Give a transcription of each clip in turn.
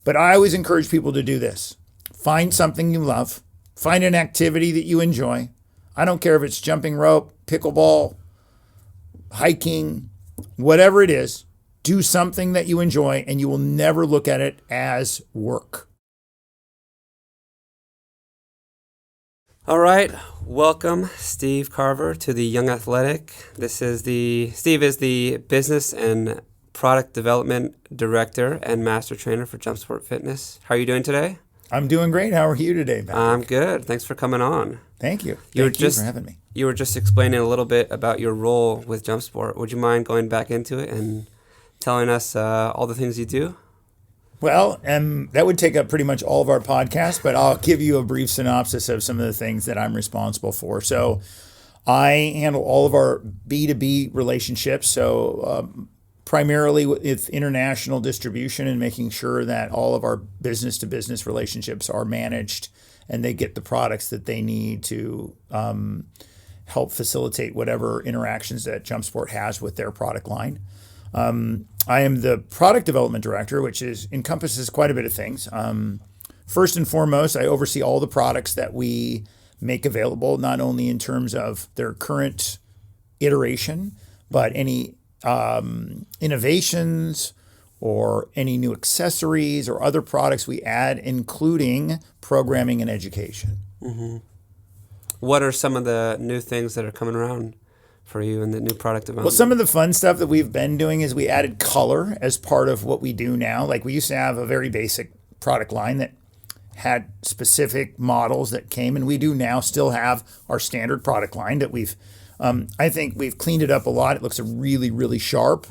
But I always encourage people to do this. Find something you love. Find an activity that you enjoy. I don't care if it's jumping rope, pickleball, hiking, whatever it is. Do something that you enjoy, and you will never look at it as work. All right, welcome Steve Carver to the Young Athletic. Steve is the Business and Product Development Director and Master Trainer for JumpSport Fitness. How are you doing today? I'm doing great. How are you today, Patrick? I'm good. Thanks for coming on. Thank you. Thank you for having me. You were just explaining a little bit about your role with JumpSport. Would you mind going back into it and telling us all the things you do? Well, that would take up pretty much all of our podcast, but I'll give you a brief synopsis of some of the things that I'm responsible for. So I handle all of our B2B relationships, so primarily with international distribution and making sure that all of our business-to-business relationships are managed and they get the products that they need to help facilitate whatever interactions that JumpSport has with their product line. I am the product development director, which encompasses quite a bit of things. First and foremost, I oversee all the products that we make available, not only in terms of their current iteration, but any innovations or any new accessories or other products we add, including programming and education. Mm-hmm. What are some of the new things that are coming around for you in the new product development? Well, some of the fun stuff that we've been doing is we added color as part of what we do now. Like we used to have a very basic product line that had specific models that came, and we do now still have our standard product line that I think we've cleaned it up a lot. It looks really, really sharp.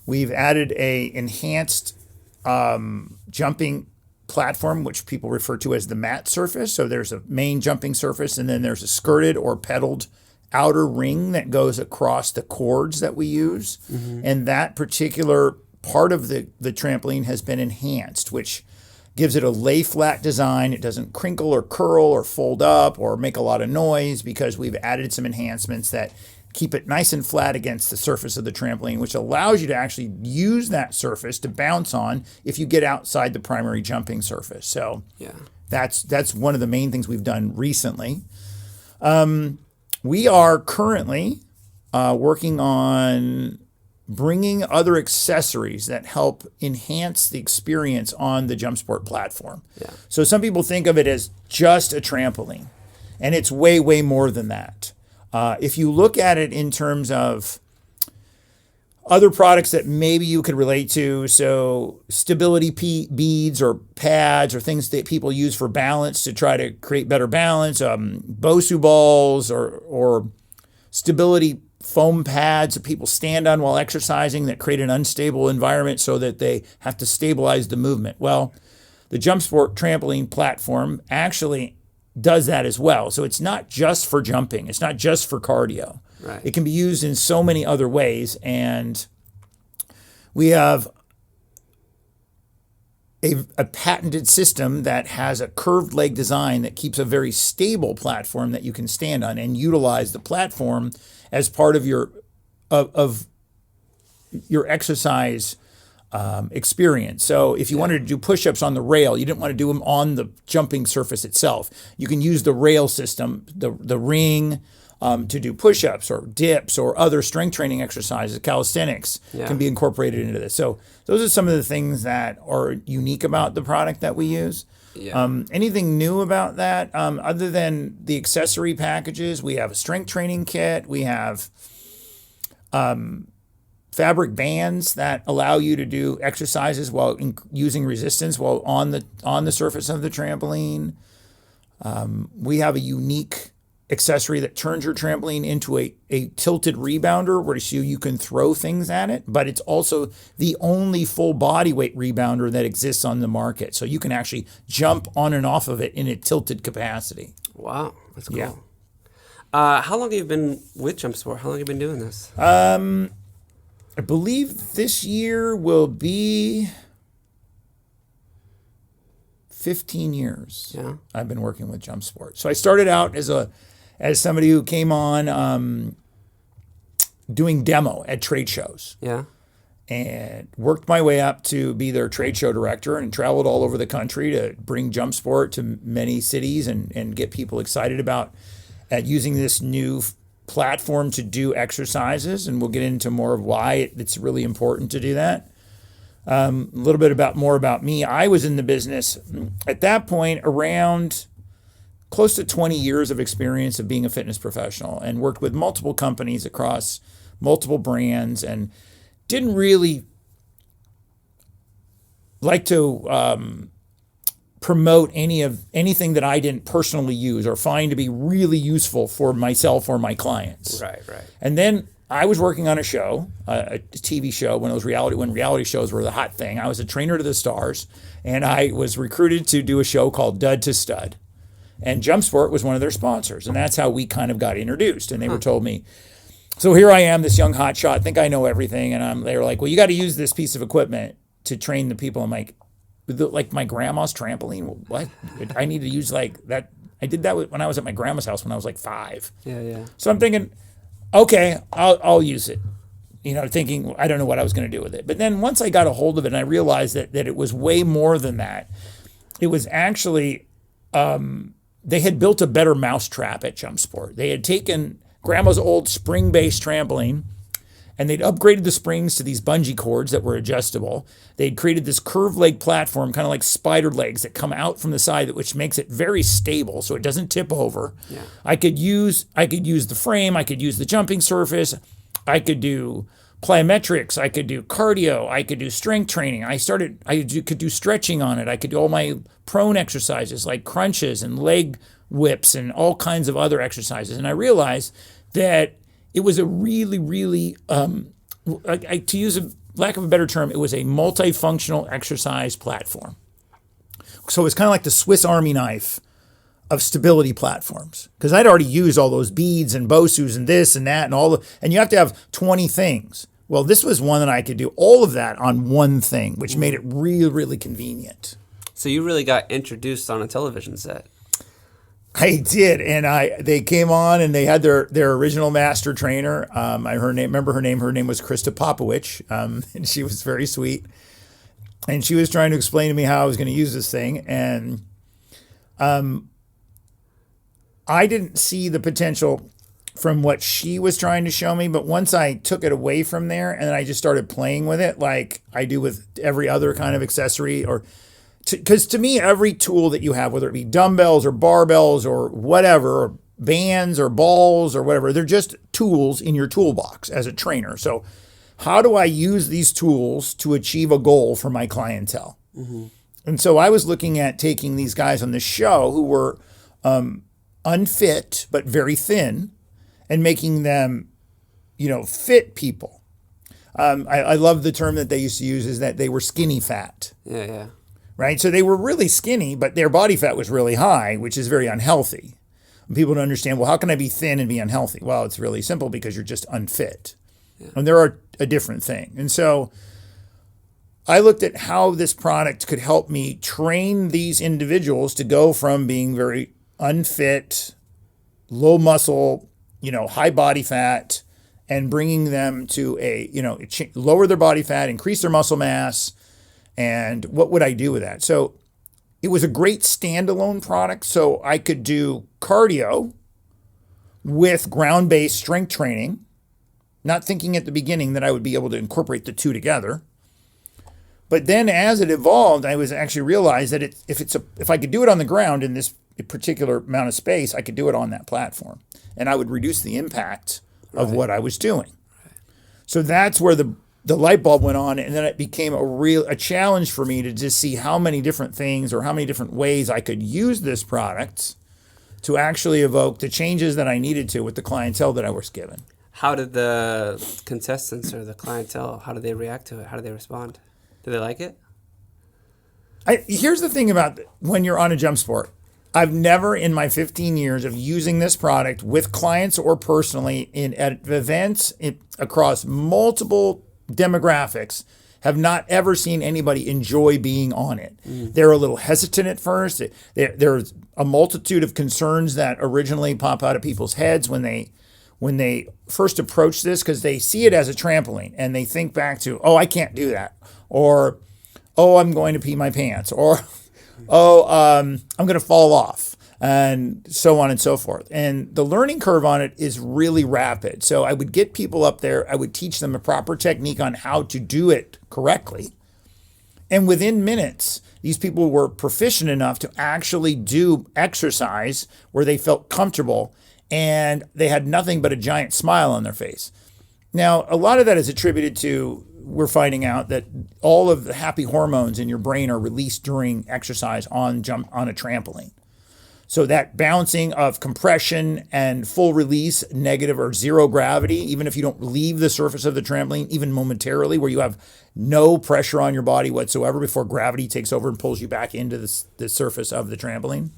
We've added a enhanced jumping platform, which people refer to as the mat surface. So there's a main jumping surface, and then there's a skirted or pedaled outer ring that goes across the cords that we use. Mm-hmm. And that particular part of the trampoline has been enhanced, which gives it a lay flat design. It doesn't crinkle or curl or fold up or make a lot of noise because we've added some enhancements that keep it nice and flat against the surface of the trampoline, which allows you to actually use that surface to bounce on if you get outside the primary jumping surface. So yeah, that's one of the main things we've done recently. We are currently working on bringing other accessories that help enhance the experience on the JumpSport platform. Yeah. So some people think of it as just a trampoline, and it's way, way more than that. If you look at it in terms of other products that maybe you could relate to, so stability beads or pads or things that people use for balance to try to create better balance, Bosu balls or stability foam pads that people stand on while exercising that create an unstable environment so that they have to stabilize the movement. Well, the JumpSport trampoline platform actually does that as well. So it's not just for jumping. It's not just for cardio. Right. It can be used in so many other ways. And we have a patented system that has a curved leg design that keeps a very stable platform that you can stand on and utilize the platform as part of your exercise experience. So if you wanted to do push-ups on the rail, you didn't want to do them on the jumping surface itself. You can use the rail system, the ring, to do push-ups or dips or other strength training exercises. Calisthenics can be incorporated into this. So those are some of the things that are unique about the product that we use. Yeah. Anything new about that? Other than the accessory packages, we have a strength training kit. We have fabric bands that allow you to do exercises while using resistance while on the surface of the trampoline. We have a unique accessory that turns your trampoline into a tilted rebounder where you can throw things at it, but it's also the only full body weight rebounder that exists on the market. So you can actually jump on and off of it in a tilted capacity. Wow, that's cool. Yeah. How long have you been with JumpSport? How long have you been doing this? I believe this year will be 15 years. Yeah. I've been working with JumpSport. So I started out as somebody who came on doing demo at trade shows. Yeah. and worked my way up to be their trade show director and traveled all over the country to bring JumpSport to many cities and get people excited about using this new platform to do exercises. And we'll get into more of why it's really important to do that. A little bit more about me. I was in the business at that point around close to 20 years of experience of being a fitness professional and worked with multiple companies across multiple brands and didn't really like to promote anything that I didn't personally use or find to be really useful for myself or my clients. Right. And then I was working on a show, a TV show when reality shows were the hot thing. I was a trainer to the stars, and I was recruited to do a show called Dud to Stud. And JumpSport was one of their sponsors, and that's how we kind of got introduced. And they were told me, so here I am, this young hotshot, think I know everything, and they were like, well, you got to use this piece of equipment to train the people. I'm like my grandma's trampoline. What? I need to use like that. I did that when I was at my grandma's house when I was like 5. Yeah. So I'm thinking, okay, I'll use it. Thinking I don't know what I was going to do with it. But then once I got a hold of it, and I realized that it was way more than that. It was actually. They had built a better mousetrap at JumpSport. They had taken grandma's old spring-based trampoline and they'd upgraded the springs to these bungee cords that were adjustable. They'd created this curved leg platform, kind of like spider legs that come out from the side, which makes it very stable so it doesn't tip over. Yeah. I could use the frame, I could use the jumping surface, I could do plyometrics, I could do cardio, I could do strength training. Could do stretching on it. I could do all my prone exercises like crunches and leg whips and all kinds of other exercises. And I realized that it was a really, really, to use a lack of a better term, it was a multifunctional exercise platform. So it's kind of like the Swiss Army knife of stability platforms, because I'd already used all those beads and BOSUs and this and that and you have to have 20 things. Well, this was one that I could do all of that on one thing, which made it really, really convenient. So you really got introduced on a television set. I did, and they came on and they had their original master trainer. I remember her name. Her name was Krista Popowich, and she was very sweet. And she was trying to explain to me how I was going to use this thing, and I didn't see the potential from what she was trying to show me, but once I took it away from there and I just started playing with it like I do with every other kind of accessory, because to me, every tool that you have, whether it be dumbbells or barbells or whatever, or bands or balls or whatever, they're just tools in your toolbox as a trainer. So how do I use these tools to achieve a goal for my clientele? Mm-hmm. And so I was looking at taking these guys on the show who were unfit but very thin and making them, fit people. I love the term that they used to use is that they were skinny fat. Yeah. Right? So they were really skinny, but their body fat was really high, which is very unhealthy. And people don't understand, well, how can I be thin and be unhealthy? Well, it's really simple because you're just unfit. Yeah. And they're a different thing. And so I looked at how this product could help me train these individuals to go from being very unfit, low muscle, high body fat, and bringing them to lower their body fat, increase their muscle mass. And what would I do with that? So it was a great standalone product. So I could do cardio with ground-based strength training, not thinking at the beginning that I would be able to incorporate the two together. But then as it evolved, I was actually realized that if I could do it on the ground in this particular amount of space, I could do it on that platform. And I would reduce the impact of what I was doing. Right. So that's where the light bulb went on, and then it became a challenge for me to just see how many different things or how many different ways I could use this product to actually evoke the changes that I needed to with the clientele that I was given. How did the contestants or the clientele, how did they react to it? How did they respond? Did they like it? Here's the thing about when you're on a JumpSport. I've never in my 15 years of using this product with clients or personally at events across multiple demographics have not ever seen anybody enjoy being on it. They're a little hesitant at first. There's a multitude of concerns that originally pop out of people's heads when when they first approach this, because they see it as a trampoline and they think back to, oh, I can't do that, or oh, I'm going to pee my pants, or oh, I'm going to fall off, and so on and so forth. And the learning curve on it is really rapid. So I would get people up there, I would teach them a proper technique on how to do it correctly. And within minutes, these people were proficient enough to actually do exercise where they felt comfortable and they had nothing but a giant smile on their face. Now, a lot of that is attributed to, we're finding out that all of the happy hormones in your brain are released during exercise on a trampoline. So that bouncing of compression and full release, negative or zero gravity, even if you don't leave the surface of the trampoline, even momentarily, where you have no pressure on your body whatsoever before gravity takes over and pulls you back into the surface of the trampoline.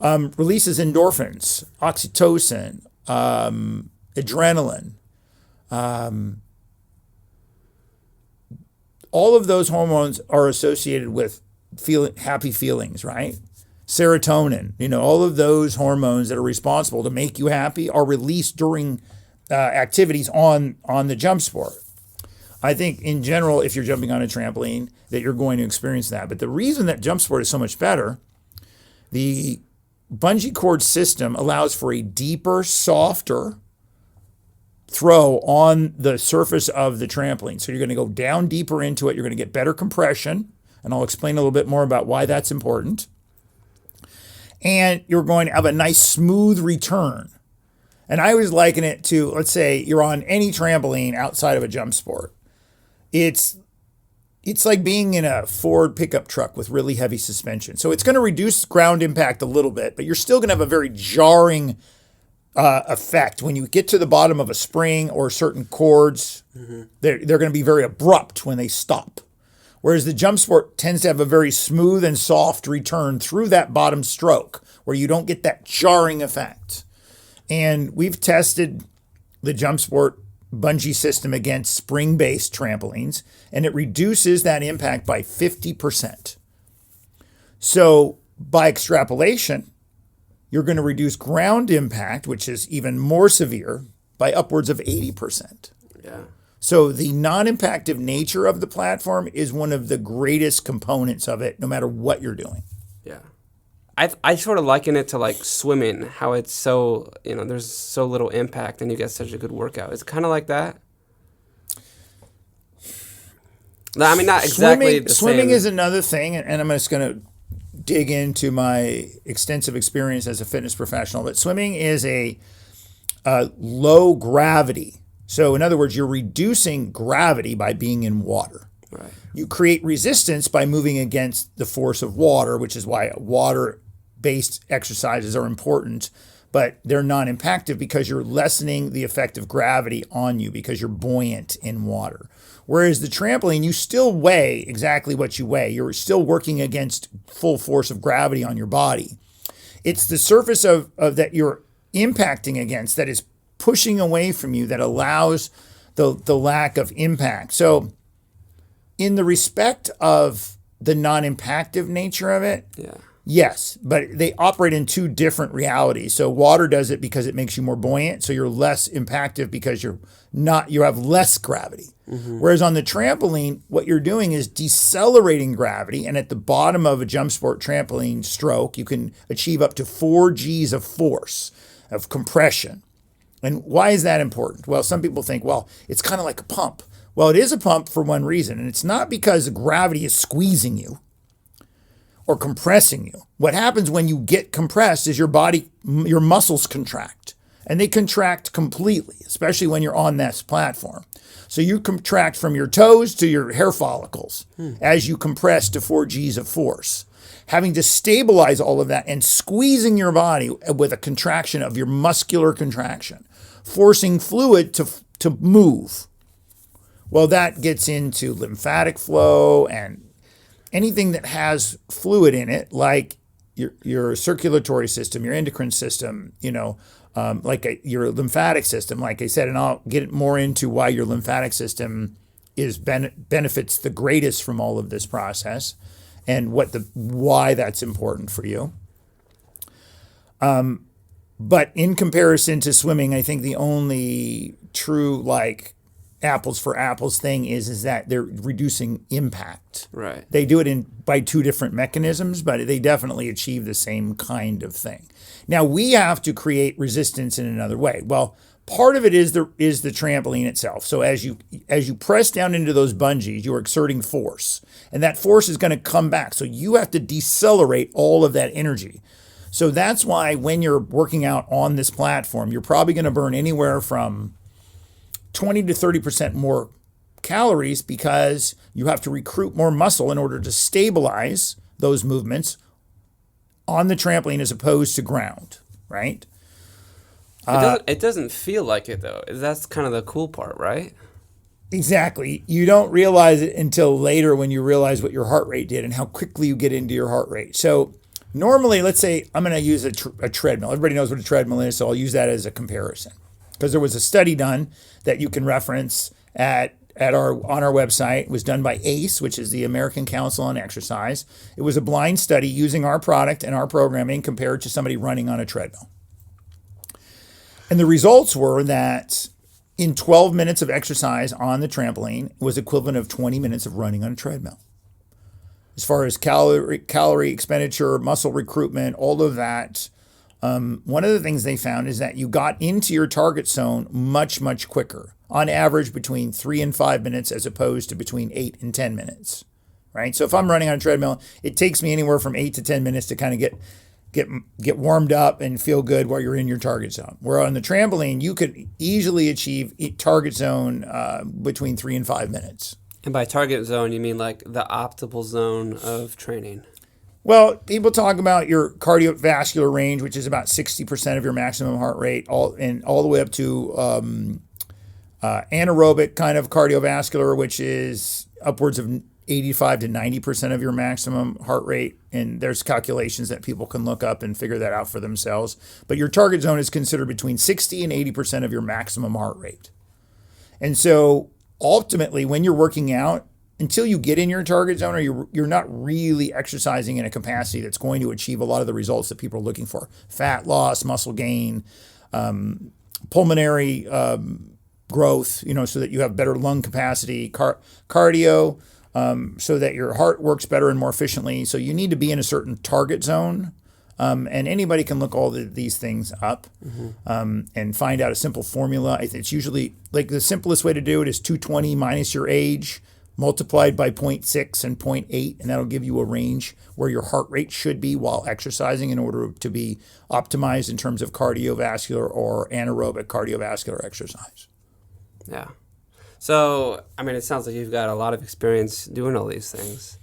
Releases endorphins, oxytocin, adrenaline. All of those hormones are associated with happy feelings, right? Serotonin, all of those hormones that are responsible to make you happy are released during activities on the JumpSport. I think in general, if you're jumping on a trampoline, that you're going to experience that. But the reason that JumpSport is so much better, the bungee cord system allows for a deeper, softer throw on the surface of the trampoline. So you're going to go down deeper into it. You're going to get better compression, and I'll explain a little bit more about why that's important. And you're going to have a nice smooth return. And I always liken it to, let's say you're on any trampoline outside of a JumpSport. It's like being in a Ford pickup truck with really heavy suspension. So it's going to reduce ground impact a little bit, but you're still going to have a very jarring effect. When you get to the bottom of a spring or certain cords, they're going to be very abrupt when they stop. Whereas the JumpSport tends to have a very smooth and soft return through that bottom stroke where you don't get that jarring effect. And we've tested the JumpSport bungee system against spring-based trampolines, and it reduces that impact by 50%. So by extrapolation, you're going to reduce ground impact, which is even more severe, by upwards of 80%. Yeah. So the non-impactive nature of the platform is one of the greatest components of it, no matter what you're doing. Yeah. I sort of liken it to like swimming, how it's so, there's so little impact and you get such a good workout. Is it kind of like that? I mean, not exactly the same. Swimming is another thing, and I'm just going to dig into my extensive experience as a fitness professional, but swimming is a low gravity. So in other words, you're reducing gravity by being in water. Right. You create resistance by moving against the force of water, which is why water-based exercises are important, but they're non-impactive because you're lessening the effect of gravity on you because you're buoyant in water. Whereas the trampoline, you still weigh exactly what you weigh. You're still working against full force of gravity on your body. It's the surface of that you're impacting against that is pushing away from you that allows the lack of impact. So in the respect of the non-impactive nature of it, yes, but they operate in two different realities. So water does it because it makes you more buoyant, so you're less impactive because you have less gravity. Whereas on the trampoline, what you're doing is decelerating gravity, and at the bottom of a JumpSport trampoline stroke, you can achieve up to 4 Gs of force, of compression. And why is that important? Well, some people think, well, it's kind of like a pump. Well, it is a pump for one reason, and it's not because gravity is squeezing you or compressing you. What happens when you get compressed is your muscles contract, and they contract completely, especially when you're on this platform. So you contract from your toes to your hair follicles as you compress to 4 Gs of force. Having to stabilize all of that and squeezing your body with a contraction of your muscular contraction, forcing fluid to move. Well, that gets into lymphatic flow and anything that has fluid in it, like your circulatory system, your endocrine system, your lymphatic system, like I said, and I'll get more into why your lymphatic system benefits the greatest from all of this process and why that's important for you. But in comparison to swimming, I think the only true like apples for apples thing is that they're reducing impact. Right. They do it by two different mechanisms, but they definitely achieve the same kind of thing. Now we have to create resistance in another way. Well, part of it is the trampoline itself. So as you press down into those bungees, you're exerting force, and that force is going to come back. So you have to decelerate all of that energy. So that's why when you're working out on this platform, you're probably going to burn anywhere from 20 to 30% more calories because you have to recruit more muscle in order to stabilize those movements on the trampoline as opposed to ground, right? It doesn't feel like it, though. That's kind of the cool part, right? Exactly. You don't realize it until later when you realize what your heart rate did and how quickly you get into your heart rate. So normally, let's say I'm going to use a treadmill. Everybody knows what a treadmill is, so I'll use that as a comparison. Because there was a study done that you can reference on our website. It was done by ACE, which is the American Council on Exercise. It was a blind study using our product and our programming compared to somebody running on a treadmill. And the results were that in 12 minutes of exercise on the trampoline was equivalent of 20 minutes of running on a treadmill. As far as calorie expenditure, muscle recruitment, all of that, one of the things they found is that you got into your target zone much, much quicker. On average, between 3 and 5 minutes as opposed to between 8 and 10 minutes, right? So if I'm running on a treadmill, it takes me anywhere from 8 to 10 minutes to kind of get warmed up and feel good while you're in your target zone. Where on the trampoline, you could easily achieve target zone between 3 and 5 minutes. And by target zone, you mean like the optimal zone of training? Well, people talk about your cardiovascular range, which is about 60% of your maximum heart rate, all the way up to anaerobic kind of cardiovascular, which is upwards of 85 to 90% of your maximum heart rate. And there's calculations that people can look up and figure that out for themselves. But your target zone is considered between 60 and 80% of your maximum heart rate. And so ultimately, when you're working out, until you get in your target zone, or you're not really exercising in a capacity that's going to achieve a lot of the results that people are looking for: fat loss, muscle gain, pulmonary growth, so that you have better lung capacity, cardio, so that your heart works better and more efficiently. So you need to be in a certain target zone. And anybody can look all these things up and find out a simple formula. It's usually, like, the simplest way to do it is 220 minus your age, multiplied by 0.6 and 0.8, and that'll give you a range where your heart rate should be while exercising in order to be optimized in terms of cardiovascular or anaerobic cardiovascular exercise. Yeah. So, I mean, it sounds like you've got a lot of experience doing all these things.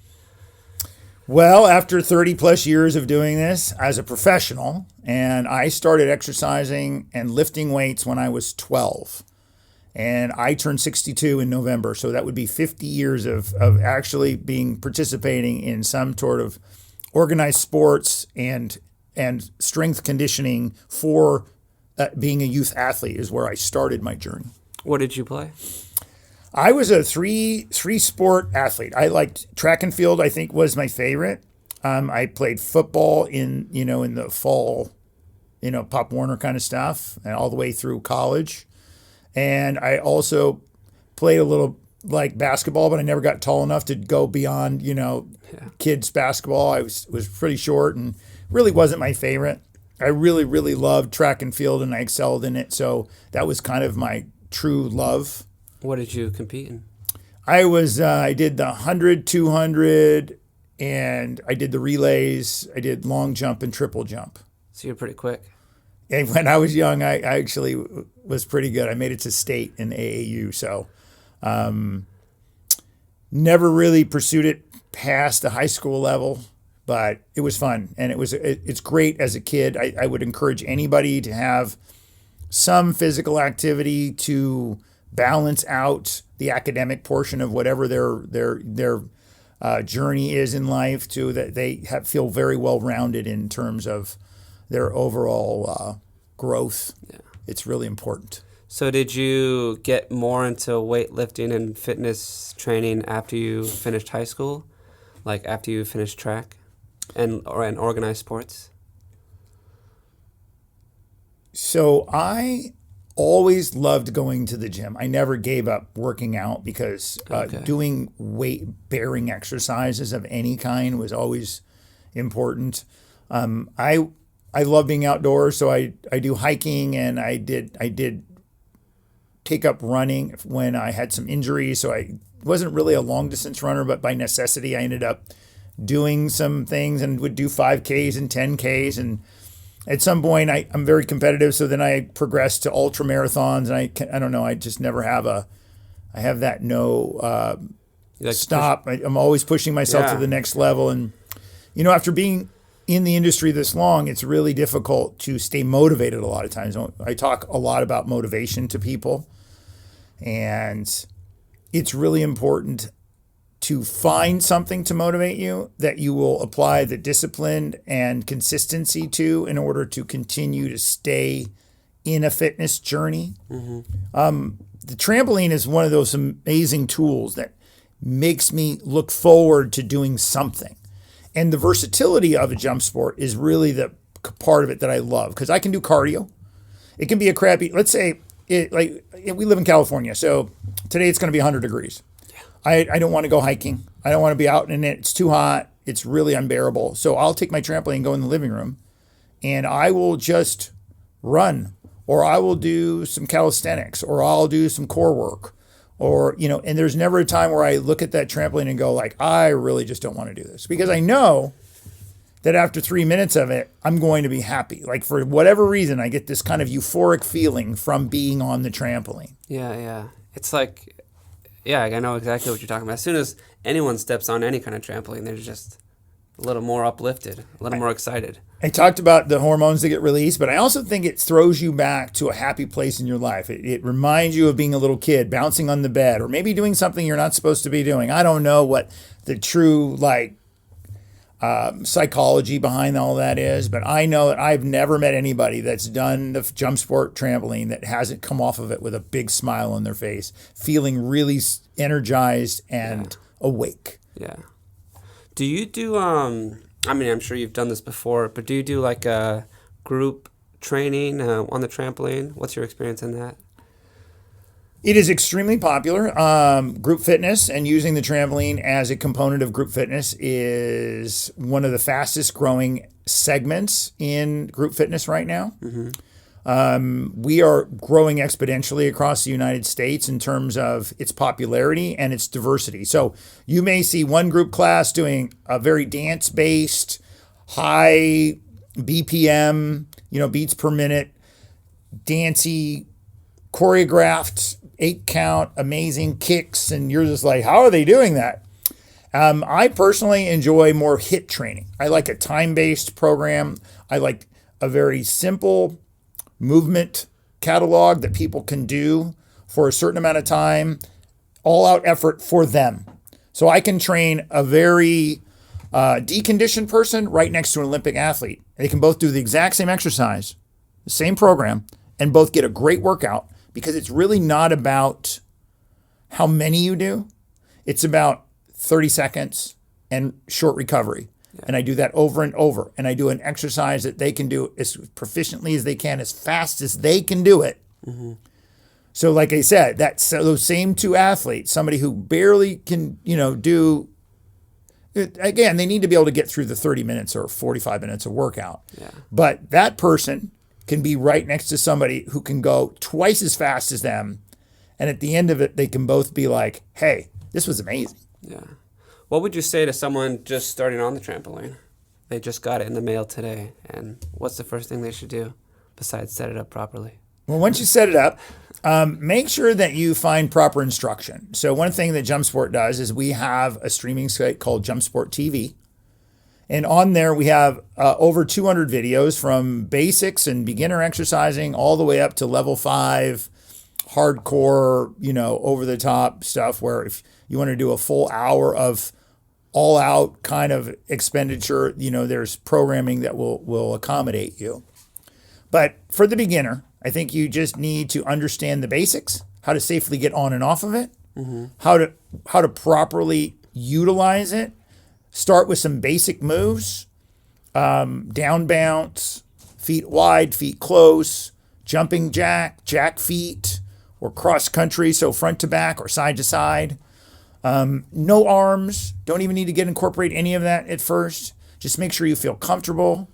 Well, after 30 plus years of doing this as a professional, and I started exercising and lifting weights when I was 12. And I turned 62 in November, so that would be 50 years of actually participating in some sort of organized sports and strength conditioning for being a youth athlete is where I started my journey. What did you play? I was a three sport athlete. I liked track and field, I think, was my favorite. I played football in the fall, Pop Warner kind of stuff, and all the way through college. And I also played a little like basketball, but I never got tall enough to go beyond, kids basketball. I was pretty short and really wasn't my favorite. I really, really loved track and field, and I excelled in it. So that was kind of my true love. What did you compete in? I did the 100, 200, and I did the relays. I did long jump and triple jump. So you're pretty quick. And when I was young, I actually was pretty good. I made it to state in AAU, so never really pursued it past the high school level, but it was fun, and it's great as a kid. I would encourage anybody to have some physical activity to balance out the academic portion of whatever their journey is in life, to that they feel very well rounded in terms of their overall growth. Yeah. It's really important. So did you get more into weightlifting and fitness training after you finished high school? Like after you finished track and organized sports? So I always loved going to the gym. I never gave up working out because doing weight bearing exercises of any kind was always important. I love being outdoors, so I do hiking, and I did take up running when I had some injuries. So I wasn't really a long distance runner, but by necessity I ended up doing some things and would do 5Ks and 10Ks. And at some point I'm very competitive, so then I progressed to ultra marathons, and I don't know, I just never have I have that stop. I'm always pushing myself to the next level. And after being in the industry this long, it's really difficult to stay motivated a lot of times. I talk a lot about motivation to people, and it's really important to find something to motivate you that you will apply the discipline and consistency to in order to continue to stay in a fitness journey. The trampoline is one of those amazing tools that makes me look forward to doing something. And the versatility of a JumpSport is really the part of it that I love, because I can do cardio. It can be a crappy, let's say, we live in California, so today it's going to be 100 degrees. I don't want to go hiking. I don't want to be out in it. It's too hot. It's really unbearable. So I'll take my trampoline, go in the living room, and I will just run, or I will do some calisthenics, or I'll do some core work, and there's never a time where I look at that trampoline and go like, I really just don't want to do this, because I know that after 3 minutes of it, I'm going to be happy. Like, for whatever reason, I get this kind of euphoric feeling from being on the trampoline. Yeah. It's like, I know exactly what you're talking about. As soon as anyone steps on any kind of trampoline, they're just a little more uplifted, a little more excited. I talked about the hormones that get released, but I also think it throws you back to a happy place in your life. It reminds you of being a little kid, bouncing on the bed, or maybe doing something you're not supposed to be doing. I don't know what the true psychology behind all that is, but I know that I've never met anybody that's done the JumpSport trampoline that hasn't come off of it with a big smile on their face, feeling really energized and awake. Yeah. Do you do, I'm sure you've done this before, but do you do like a group training on the trampoline? What's your experience in that? It is extremely popular. Group fitness and using the trampoline as a component of group fitness is one of the fastest growing segments in group fitness right now. We are growing exponentially across the United States in terms of its popularity and its diversity. So you may see one group class doing a very dance-based, high BPM, beats per minute, dancey, choreographed, 8-count, amazing kicks, and you're just like, how are they doing that? I personally enjoy more HIIT training. I like a time-based program. I like a very simple movement catalog that people can do for a certain amount of time, all-out effort for them. So I can train a very deconditioned person right next to an Olympic athlete. They can both do the exact same exercise, the same program, and both get a great workout, because it's really not about how many you do. It's about 30 seconds and short recovery. Yeah. And I do that over and over. And I do an exercise that they can do as proficiently as they can, as fast as they can do it. So like I said, those same two athletes, somebody who barely can, do, again, they need to be able to get through the 30 minutes or 45 minutes of workout. Yeah. But that person can be right next to somebody who can go twice as fast as them. And at the end of it, they can both be like, hey, this was amazing. Yeah. What would you say to someone just starting on the trampoline? They just got it in the mail today. And what's the first thing they should do besides set it up properly? Well, once you set it up, make sure that you find proper instruction. So one thing that JumpSport does is we have a streaming site called JumpSport TV. And on there, we have over 200 videos from basics and beginner exercising all the way up to level 5, hardcore, over-the-top stuff where if you want to do a full hour of all-out kind of expenditure, there's programming that will accommodate you. But for the beginner, I think you just need to understand the basics, how to safely get on and off of it, how to properly utilize it. Start with some basic moves, down bounce, feet wide, feet close, jumping jack feet, or cross country, so front to back or side to side. No arms. Don't even need to incorporate any of that at first. Just make sure you feel comfortable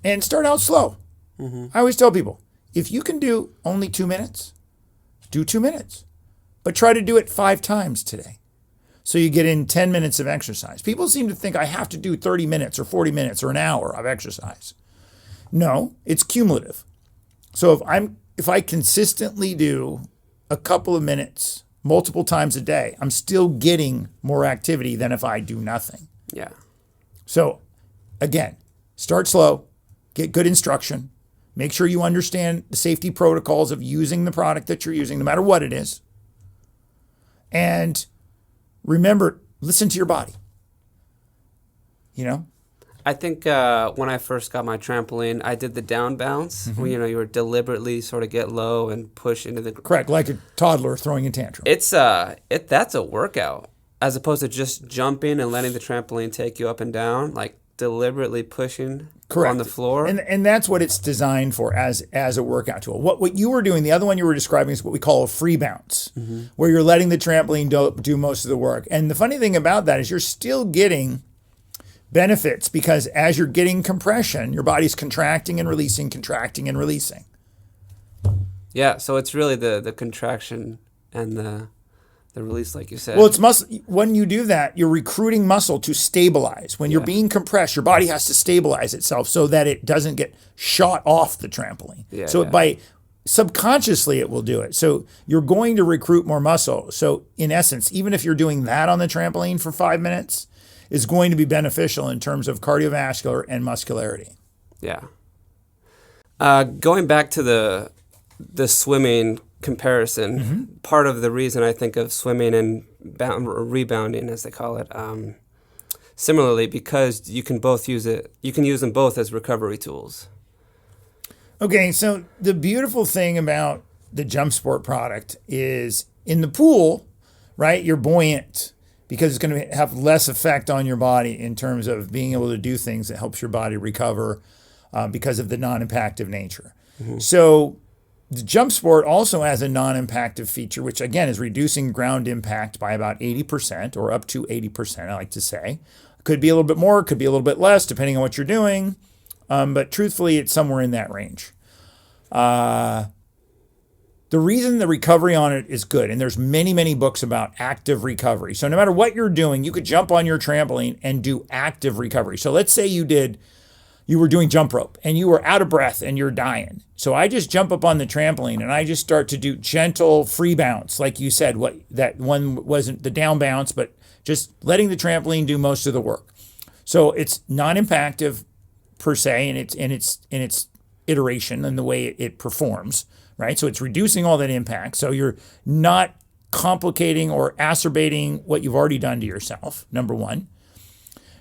and start out slow. I always tell people, if you can do only 2 minutes, do 2 minutes, but try to do it 5 times today. So you get in 10 minutes of exercise. People seem to think I have to do 30 minutes or 40 minutes or an hour of exercise. No, it's cumulative. So if I consistently do a couple of minutes multiple times a day, I'm still getting more activity than if I do nothing. Yeah. So again, start slow, get good instruction, make sure you understand the safety protocols of using the product that you're using, no matter what it is. And remember, listen to your body. You know? I think when I first got my trampoline, I did the down bounce, where you were deliberately sort of get low and push into the... Correct, like a toddler throwing a tantrum. That's a workout, as opposed to just jumping and letting the trampoline take you up and down, like deliberately pushing on the floor. And that's what it's designed for as a workout tool. What you were doing, the other one you were describing, is what we call a free bounce, where you're letting the trampoline do most of the work. And the funny thing about that is you're still getting benefits, because as you're getting compression, your body's contracting and releasing, contracting and releasing. Yeah, so it's really the contraction and the release, like you said. Well, it's muscle. When you do that, you're recruiting muscle to stabilize. When you're being compressed, your body has to stabilize itself so that it doesn't get shot off the trampoline. By subconsciously, it will do it. So you're going to recruit more muscle. So in essence, even if you're doing that on the trampoline for 5 minutes, is going to be beneficial in terms of cardiovascular and muscularity. Yeah. Going back to the swimming comparison, part of the reason I think of swimming and rebounding, as they call it, similarly, because you can use them both as recovery tools. Okay, so the beautiful thing about the JumpSport product is in the pool, right? You're buoyant, because it's going to have less effect on your body in terms of being able to do things that helps your body recover because of the non-impactive nature. So the JumpSport also has a non-impactive feature, which again is reducing ground impact by about 80% or up to 80%, I like to say. Could be a little bit more, could be a little bit less, depending on what you're doing. But truthfully, it's somewhere in that range. The reason the recovery on it is good, and there's many, many books about active recovery. So no matter what you're doing, you could jump on your trampoline and do active recovery. So let's say you were doing jump rope and you were out of breath and you're dying. So I just jump up on the trampoline and I just start to do gentle free bounce, like you said. That one wasn't the down bounce, but just letting the trampoline do most of the work. So it's non-impactive per se in its iteration and the way it performs. Right? So it's reducing all that impact. So you're not complicating or acerbating what you've already done to yourself, number one.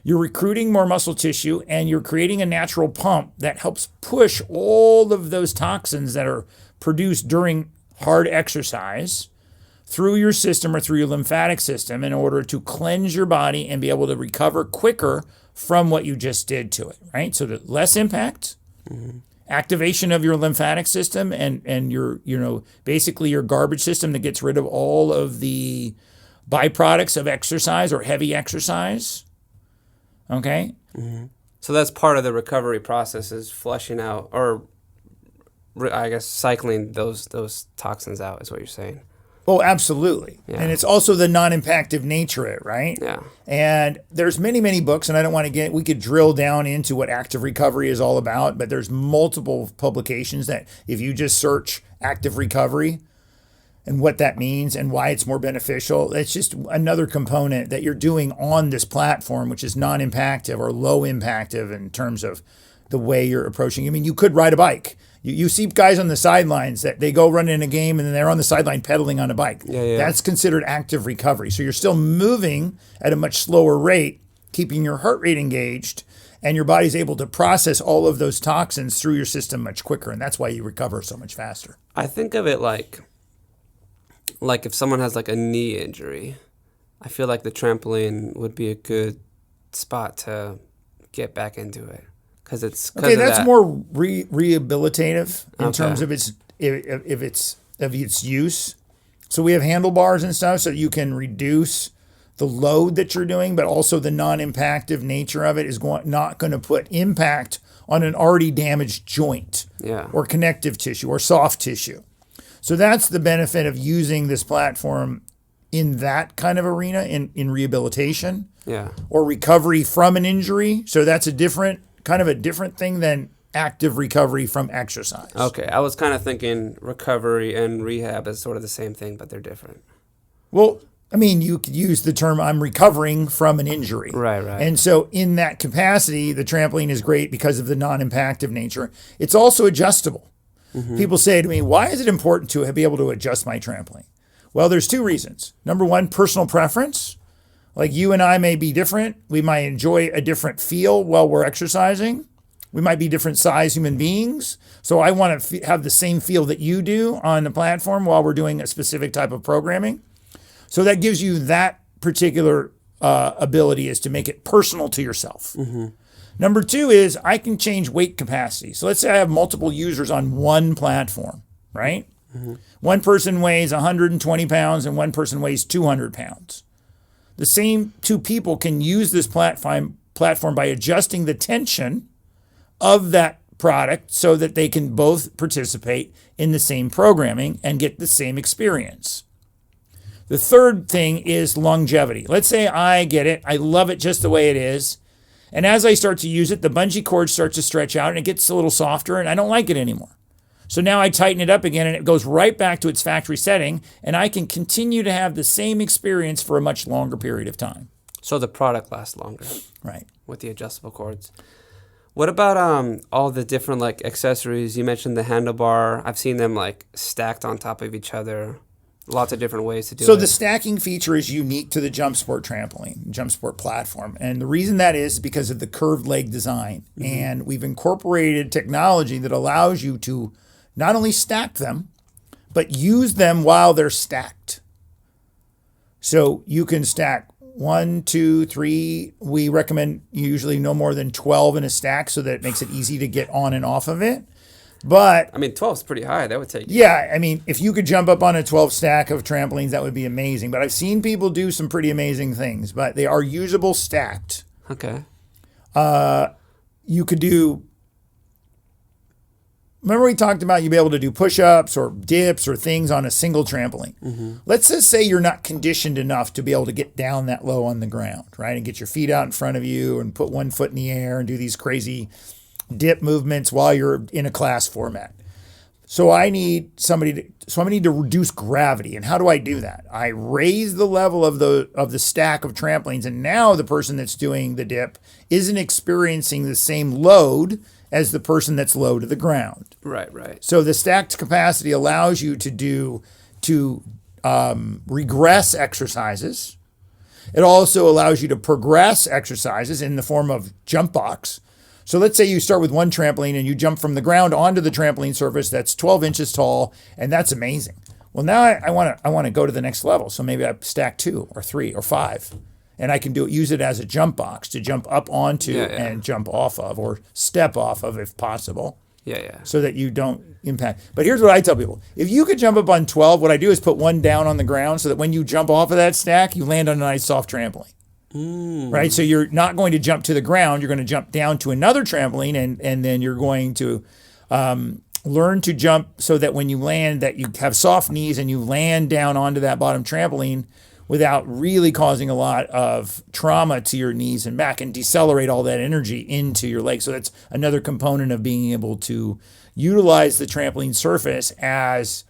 You're recruiting more muscle tissue, and you're creating a natural pump that helps push all of those toxins that are produced during hard exercise through your system or through your lymphatic system in order to cleanse your body and be able to recover quicker from what you just did to it, right? So the less impact, activation of your lymphatic system and your, basically your garbage system that gets rid of all of the byproducts of exercise or heavy exercise. Okay? So that's part of the recovery process, is flushing out, or I guess cycling those toxins out, is what you're saying. Oh, absolutely. Yeah. And it's also the non-impactive nature of it, right? Yeah. And there's many, many books, and I don't want to we could drill down into what active recovery is all about, but there's multiple publications that if you just search active recovery and what that means and why it's more beneficial, it's just another component that you're doing on this platform, which is non-impactive or low impactive in terms of the way you're approaching. I mean, you could ride a bike. You see guys on the sidelines that they go run in a game and then they're on the sideline pedaling on a bike. Yeah. That's considered active recovery. So you're still moving at a much slower rate, keeping your heart rate engaged, and your body's able to process all of those toxins through your system much quicker, and that's why you recover so much faster. I think of it like if someone has like a knee injury, I feel like the trampoline would be a good spot to get back into it. That's more rehabilitative in terms of if it's of its use. So we have handlebars and stuff so you can reduce the load that you're doing, but also the non-impactive nature of it is not going to put impact on an already damaged joint or connective tissue or soft tissue. So that's the benefit of using this platform in that kind of arena, in rehabilitation or recovery from an injury. So that's a different thing than active recovery from exercise. Okay, I was kind of thinking recovery and rehab is sort of the same thing, but they're different. Well, I mean, you could use the term I'm recovering from an injury. Right. And so in that capacity, the trampoline is great because of the non-impactive nature. It's also adjustable. Mm-hmm. People say to me, why is it important to be able to adjust my trampoline? Well, there's two reasons. Number one, personal preference. Like you and I may be different. We might enjoy a different feel while we're exercising. We might be different size human beings. So I want to have the same feel that you do on the platform while we're doing a specific type of programming. So that gives you that particular ability, is to make it personal to yourself. Mm-hmm. Number two is I can change weight capacity. So let's say I have multiple users on one platform, right? Mm-hmm. One person weighs 120 pounds and one person weighs 200 pounds. The same two people can use this platform by adjusting the tension of that product so that they can both participate in the same programming and get the same experience. The third thing is longevity. Let's say I get it. I love it just the way it is. And as I start to use it, the bungee cord starts to stretch out and it gets a little softer and I don't like it anymore. So now I tighten it up again and it goes right back to its factory setting and I can continue to have the same experience for a much longer period of time. So the product lasts longer. Right. With the adjustable cords. What about all the different like accessories? You mentioned the handlebar. I've seen them like stacked on top of each other. Lots of different ways to do it. So the stacking feature is unique to the JumpSport trampoline, JumpSport platform. And the reason that is because of the curved leg design. Mm-hmm. And we've incorporated technology that allows you to not only stack them, but use them while they're stacked. So you can stack 1, 2, 3. We recommend usually no more than 12 in a stack so that it makes it easy to get on and off of it. But I mean, 12 is pretty high. That would take you. Yeah, I mean, if you could jump up on a 12 stack of trampolines, that would be amazing. But I've seen people do some pretty amazing things, but they are usable stacked. Okay. You could do, remember we talked about you'd be able to do push-ups or dips or things on a single trampoline. Mm-hmm. Let's just say you're not conditioned enough to be able to get down that low on the ground, right? And get your feet out in front of you and put one foot in the air and do these crazy dip movements while you're in a class format. So I need to reduce gravity. And how do I do that? I raise the level of the stack of trampolines, and now the person that's doing the dip isn't experiencing the same load as the person that's low to the ground. Right. So the stacked capacity allows you to regress exercises. It also allows you to progress exercises in the form of jump box. So let's say you start with one trampoline and you jump from the ground onto the trampoline surface that's 12 inches tall, and that's amazing. Well, now I want to go to the next level. So maybe I stack 2 or 3 or 5, and I can use it as a jump box to jump up onto and jump off of or step off of if possible. Yeah. So that you don't impact. But here's what I tell people. If you could jump up on 12, what I do is put one down on the ground so that when you jump off of that stack, you land on a nice soft trampoline. Right? So you're not going to jump to the ground. You're going to jump down to another trampoline, and then you're going to learn to jump so that when you land, that you have soft knees and you land down onto that bottom trampoline without really causing a lot of trauma to your knees and back, and decelerate all that energy into your legs. So that's another component of being able to utilize the trampoline surface as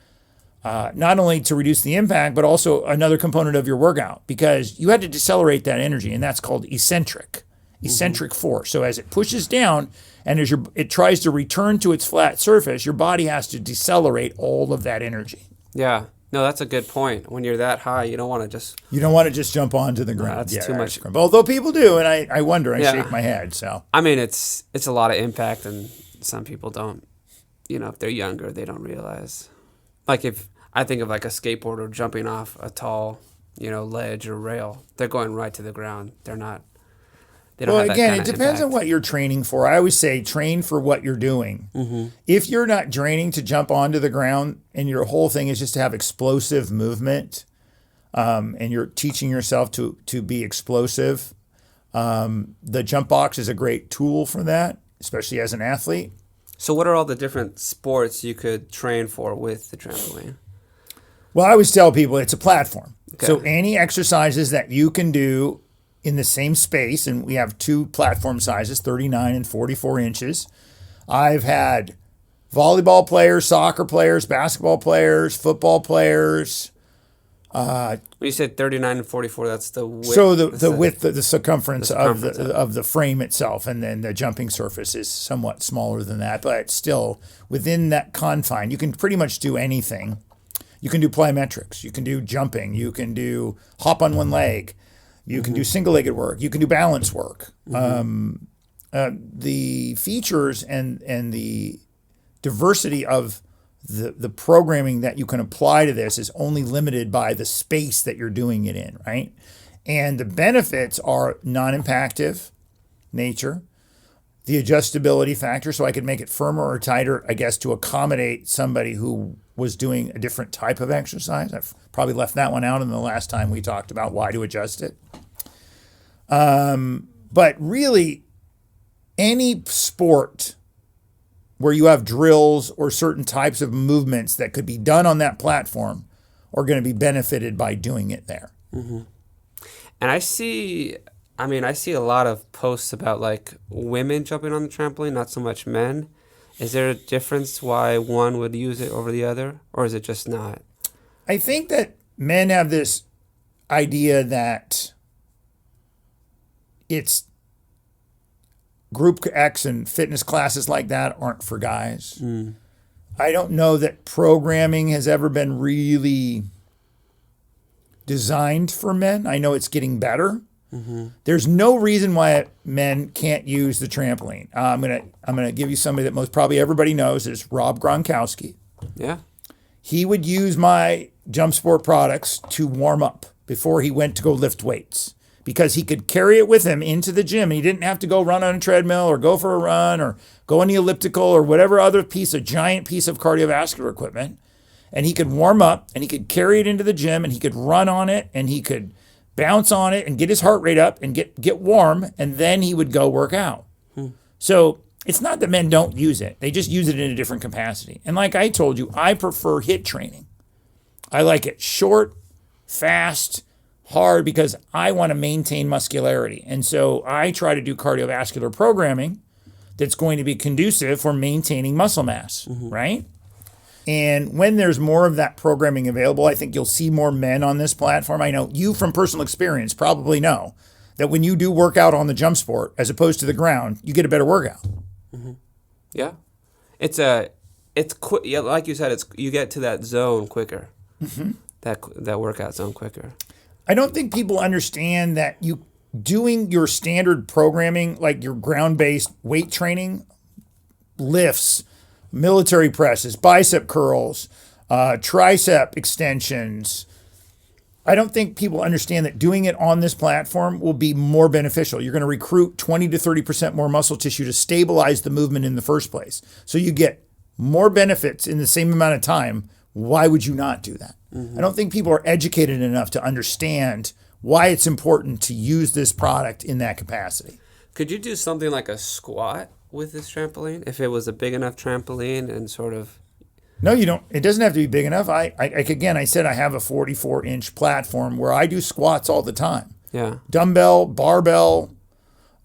not only to reduce the impact, but also another component of your workout, because you had to decelerate that energy, and that's called eccentric force. So as it pushes down and as it tries to return to its flat surface, your body has to decelerate all of that energy. Yeah. No, that's a good point. When you're that high, you don't want to just jump onto the ground. No, that's too much. Although people do, and I wonder, I shake my head. So I mean, it's a lot of impact, and some people don't. If they're younger, they don't realize. Like if I think of like a skateboarder jumping off a tall, ledge or rail, they're going right to the ground. They they don't Well, have that again, kind it of depends on impact. what you're training for. I always say train for what you're doing. If you're not training to jump onto the ground and your whole thing is just to have explosive movement, and you're teaching yourself to be explosive, the jump box is a great tool for that, especially as an athlete. So what are all the different sports you could train for with the trampoline? Well, I always tell people it's a platform. Okay. So any exercises that you can do in the same space, and we have two platform sizes, 39 and 44 inches. I've had volleyball players, soccer players, basketball players, football players. When you said 39 and 44, that's the width. So the width, the circumference of circumference of the frame itself, and then the jumping surface is somewhat smaller than that, but still within that confine, you can pretty much do anything. You can do plyometrics, you can do jumping, you can do hop on one leg, you can do single-legged work, you can do balance work. The features and the diversity of the programming that you can apply to this is only limited by the space that you're doing it in, right? And the benefits are non-impactive nature, the adjustability factor, so I could make it firmer or tighter, I guess, to accommodate somebody who was doing a different type of exercise. I've probably left that one out in the last time we talked about why to adjust it. But really, any sport where you have drills or certain types of movements that could be done on that platform are going to be benefited by doing it there. And I see a lot of posts about like women jumping on the trampoline, not so much men. Is there a difference why one would use it over the other, or is it just not? I think that men have this idea that it's group X and fitness classes like that aren't for guys. I don't know that programming has ever been really designed for men. I know it's getting better. There's no reason why men can't use the trampoline. I'm gonna give you somebody that most probably everybody knows is Rob Gronkowski. Yeah. He would use my JumpSport products to warm up before he went to go lift weights because he could carry it with him into the gym. He didn't have to go run on a treadmill or go for a run or go on the elliptical or whatever other giant piece of cardiovascular equipment. And he could warm up and he could carry it into the gym and he could run on it and he could bounce on it and get his heart rate up and get warm, and then he would go work out. So it's not that men don't use it. They just use it in a different capacity. And like I told you, I prefer HIIT training. I like it short, fast, hard, because I want to maintain muscularity. And so I try to do cardiovascular programming that's going to be conducive for maintaining muscle mass, right? And when there's more of that programming available, I think you'll see more men on this platform. I know you from personal experience probably know that when you do work out on the JumpSport as opposed to the ground, you get a better workout. Yeah. It's quick. Yeah, like you said, you get to that zone quicker. That workout zone quicker. I don't think people understand that you doing your standard programming, like your ground-based weight training, lifts, military presses, bicep curls, tricep extensions. I don't think people understand that doing it on this platform will be more beneficial. You're going to recruit 20 to 30% more muscle tissue to stabilize the movement in the first place. So you get more benefits in the same amount of time. Why would you not do that? I don't think people are educated enough to understand why it's important to use this product in that capacity. Could you do something like a squat with this trampoline if it was a big enough trampoline and sort of? No, you don't. It doesn't have to be big enough. I said I have a 44-inch platform where I do squats all the time. Yeah. Dumbbell, barbell.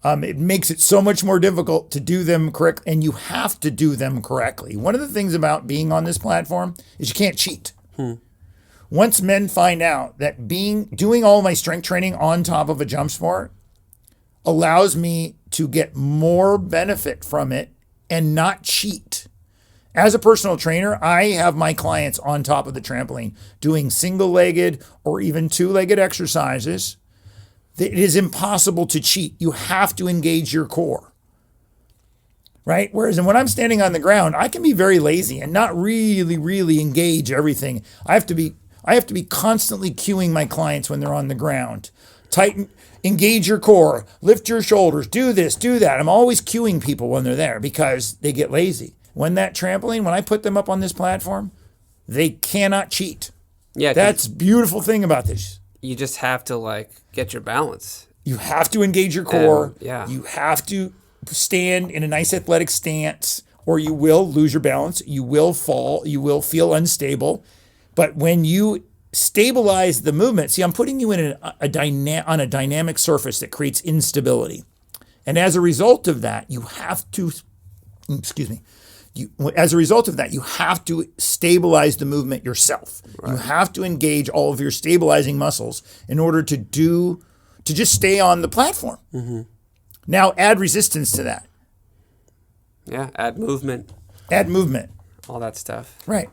It makes it so much more difficult to do them correct, and you have to do them correctly. One of the things about being on this platform is you can't cheat. Once men find out that doing all my strength training on top of a JumpSport allows me to get more benefit from it and not cheat. As a personal trainer, I have my clients on top of the trampoline doing single-legged or even two-legged exercises. It is impossible to cheat. You have to engage your core, right? Whereas when I'm standing on the ground, I can be very lazy and not really engage everything. I have to be constantly cueing my clients when they're on the ground. Tighten, engage your core, lift your shoulders, do this, do that. I'm always cueing people when they're there because they get lazy. When I put them up on this platform, they cannot cheat. Yeah, that's beautiful thing about this. You just have to like get your balance. You have to engage your core. Yeah. You have to stand in a nice athletic stance or you will lose your balance. You will fall. You will feel unstable. But when you stabilize the movement, see, I'm putting you in on a dynamic surface that creates instability. And as a result of that, you have to stabilize the movement yourself. Right. You have to engage all of your stabilizing muscles in order to just stay on the platform. Mm-hmm. Now add resistance to that. Yeah, add movement. All that stuff. Right.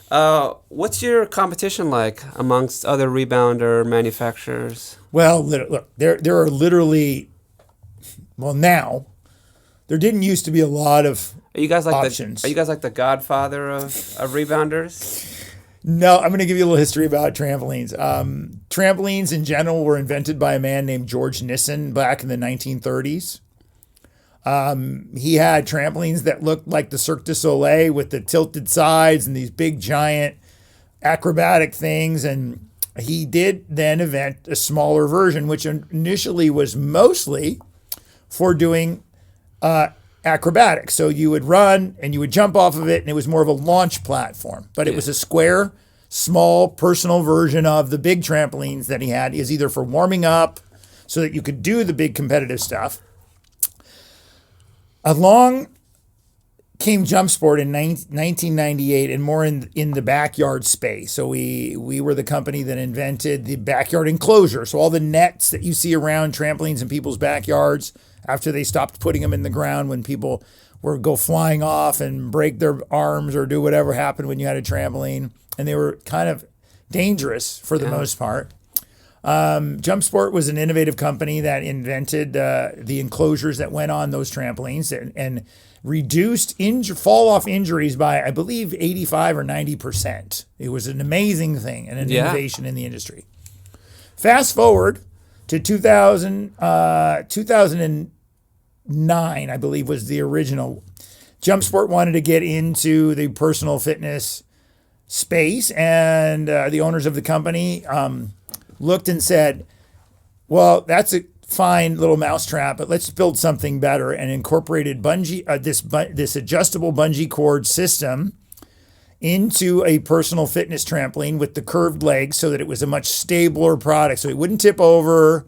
What's your competition like amongst other rebounder manufacturers? Well, look, there are literally, now, there didn't used to be a lot of options. Are you guys like the godfather of rebounders? No, I'm going to give you a little history about trampolines. Trampolines in general were invented by a man named George Nissen back in the 1930s. He had trampolines that looked like the Cirque du Soleil with the tilted sides and these big giant acrobatic things. And he did then invent a smaller version, which initially was mostly for doing acrobatics. So you would run and you would jump off of it and it was more of a launch platform. But it was a square, small, personal version of the big trampolines that he had. Is either for warming up so that you could do the big competitive stuff. Along came JumpSport in 1998 and more in the backyard space. So we were the company that invented the backyard enclosure. So all the nets that you see around trampolines in people's backyards after they stopped putting them in the ground when people were go flying off and break their arms or do whatever happened when you had a trampoline. And they were kind of dangerous for the most part. JumpSport was an innovative company that invented the enclosures that went on those trampolines and reduced fall-off injuries by, I believe, 85 or 90%. It was an amazing thing and an innovation in the industry. Fast forward to 2009, I believe, was the original. JumpSport wanted to get into the personal fitness space, and the owners of the company looked and said, well, that's a fine little mousetrap, but let's build something better, and incorporated this adjustable bungee cord system into a personal fitness trampoline with the curved legs so that it was a much stabler product, so it wouldn't tip over.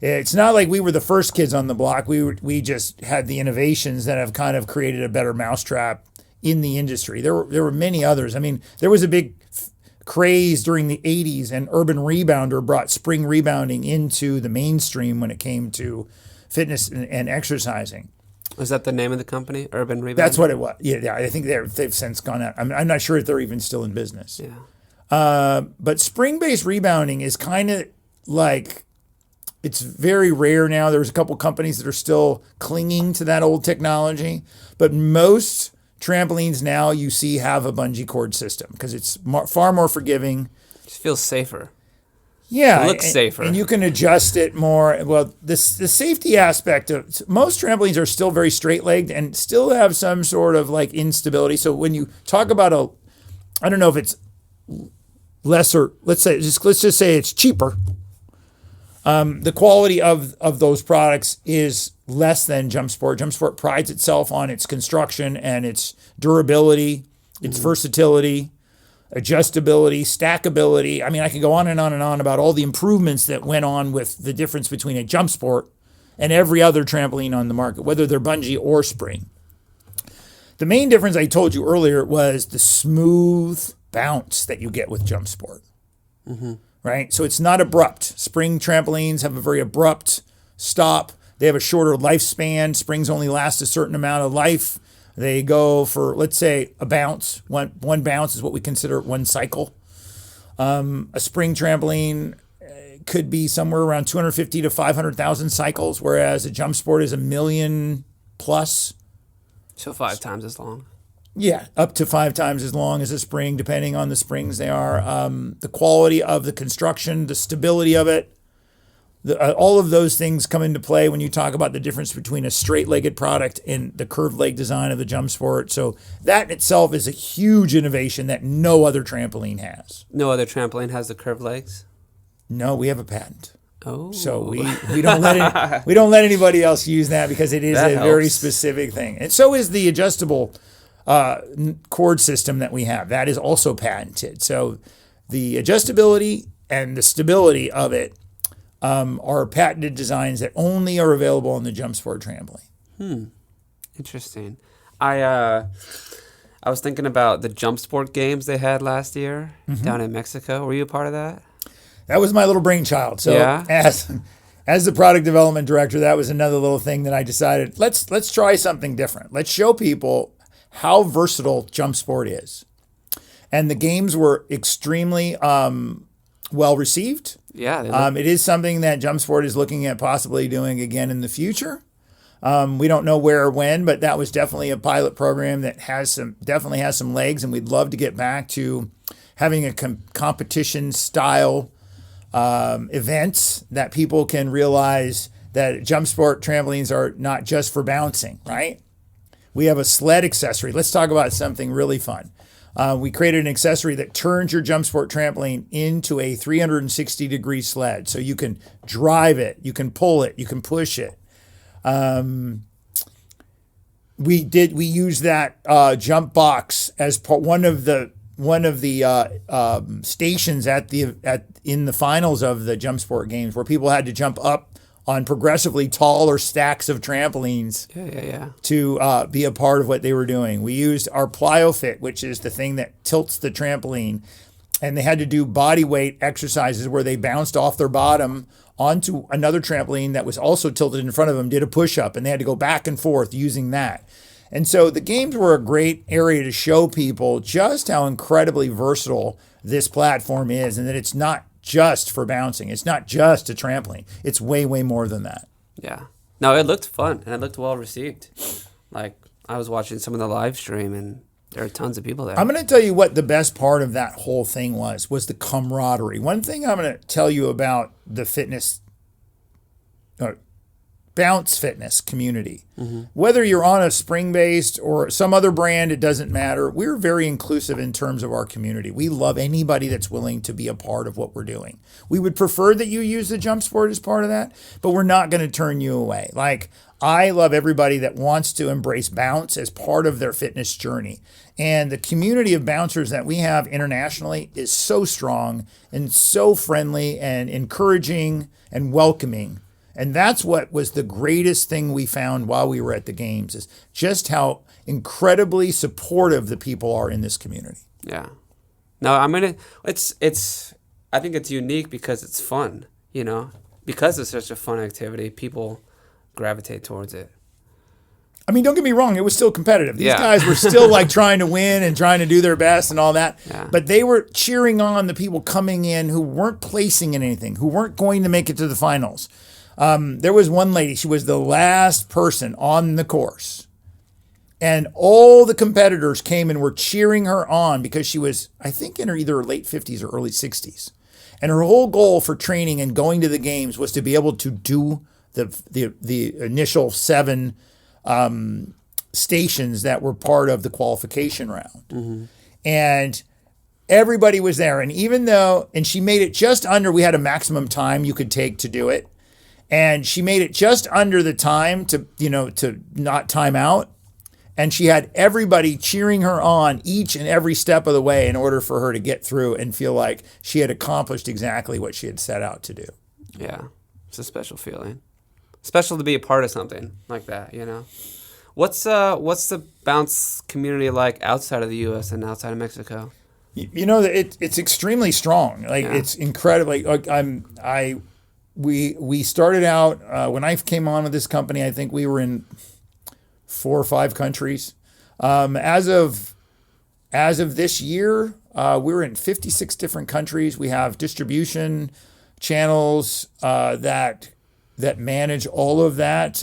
It's not like we were the first kids on the block. We just had the innovations that have kind of created a better mousetrap in the industry. There were many others. I mean, there was a big craze during the 80s, and Urban Rebounder brought spring rebounding into the mainstream when it came to fitness and exercising. Was that the name of the company, Urban Rebounder? That's what it was. Yeah, I think they've since gone out. I'm not sure if they're even still in business. Yeah. But spring-based rebounding is kind of like, it's very rare now. There's a couple companies that are still clinging to that old technology, but most trampolines now you see have a bungee cord system because it's far more forgiving. It just feels safer. Yeah. It looks safer. And you can adjust it more. Well, the safety aspect of most trampolines are still very straight-legged and still have some sort of like instability. So when you talk about I don't know if it's lesser, let's just say it's cheaper. The quality of those products is less than JumpSport. JumpSport prides itself on its construction and its durability, its versatility, adjustability, stackability. I mean, I could go on and on and on about all the improvements that went on with the difference between a JumpSport and every other trampoline on the market, whether they're bungee or spring. The main difference I told you earlier was the smooth bounce that you get with JumpSport. Mm-hmm. Right? So it's not abrupt. Spring trampolines have a very abrupt stop. They have a shorter lifespan. Springs only last a certain amount of life. They go for, let's say, a bounce. One bounce is what we consider one cycle. A spring trampoline could be somewhere around 250 to 500,000 cycles, whereas a JumpSport is 1 million plus. So 5 times as long. Yeah, up to 5 times as long as a spring, depending on the springs they are. The quality of the construction, the stability of it, all of those things come into play when you talk about the difference between a straight-legged product and the curved leg design of the JumpSport. So that in itself is a huge innovation that no other trampoline has. No other trampoline has the curved legs? No, we have a patent. Oh. So we don't let anybody else use that because it is That a very helps. specific thing. And so is the adjustable cord system that we have. That is also patented. So the adjustability and the stability of it are patented designs that only are available on the JumpSport trampoline. Interesting. I was thinking about the JumpSport games they had last year down in Mexico. Were you a part of that? That was my little brainchild. So Yeah. as the product development director, that was another little thing that I decided, let's try something different. Let's show people how versatile JumpSport is. And the games were extremely well received. Yeah. They look- It is something that JumpSport is looking at possibly doing again in the future. We don't know where or when, but that was definitely a pilot program that definitely has some legs, and we'd love to get back to having a competition style events that people can realize that JumpSport trampolines are not just for bouncing, right? We have a sled accessory. Let's talk about something really fun. We created an accessory that turns your JumpSport trampoline into a 360-degree sled. So you can drive it, you can pull it, you can push it. We used that jump box as one of the stations in the finals of the JumpSport games, where people had to jump up on progressively taller stacks of trampolines to be a part of what they were doing. We used our PlyoFit, which is the thing that tilts the trampoline, and they had to do body weight exercises where they bounced off their bottom onto another trampoline that was also tilted in front of them, did a push-up, and they had to go back and forth using that. And so the games were a great area to show people just how incredibly versatile this platform is, and that it's not just for bouncing. It's not just a trampoline. It's way, way more than that. Yeah. No, it looked fun, and it looked well received. Like, I was watching some of the live stream, and there are tons of people there. I'm going to tell you what the best part of that whole thing was the camaraderie. One thing I'm going to tell you about the fitness, or bounce fitness community, whether you're on a spring-based or some other brand, it doesn't matter. We're very inclusive in terms of our community. We love anybody that's willing to be a part of what we're doing. We would prefer that you use the JumpSport as part of that, but we're not going to turn you away. Like, I love everybody that wants to embrace bounce as part of their fitness journey. And the community of bouncers that we have internationally is so strong and so friendly and encouraging and welcoming. And that's what was the greatest thing we found while we were at the games, is just how incredibly supportive the people are in this community. Yeah. No, I mean, I think it's unique because it's fun, you know? Because it's such a fun activity, people gravitate towards it. I mean, don't get me wrong, it was still competitive. These Yeah. guys were still like trying to win and trying to do their best and all that. Yeah. But they were cheering on the people coming in who weren't placing in anything, who weren't going to make it to the finals. There was one lady, she was the last person on the course. And all the competitors came and were cheering her on because she was, I think, in either her late 50s or early 60s. And her whole goal for training and going to the games was to be able to do the initial 7 stations that were part of the qualification round. And everybody was there. And and she made it just under, we had a maximum time you could take to do it. And she made it just under the time to not time out. And she had everybody cheering her on each and every step of the way in order for her to get through and feel like she had accomplished exactly what she had set out to do. Yeah. It's a special feeling. Special to be a part of something like that, you know? What's the bounce community like outside of the U.S. and outside of Mexico? You know, it's extremely strong. Like, Yeah. it's incredibly. We started out when I came on with this company. I think we were in 4 or 5 countries. As of this year, we're in 56 different countries. We have distribution channels that manage all of that.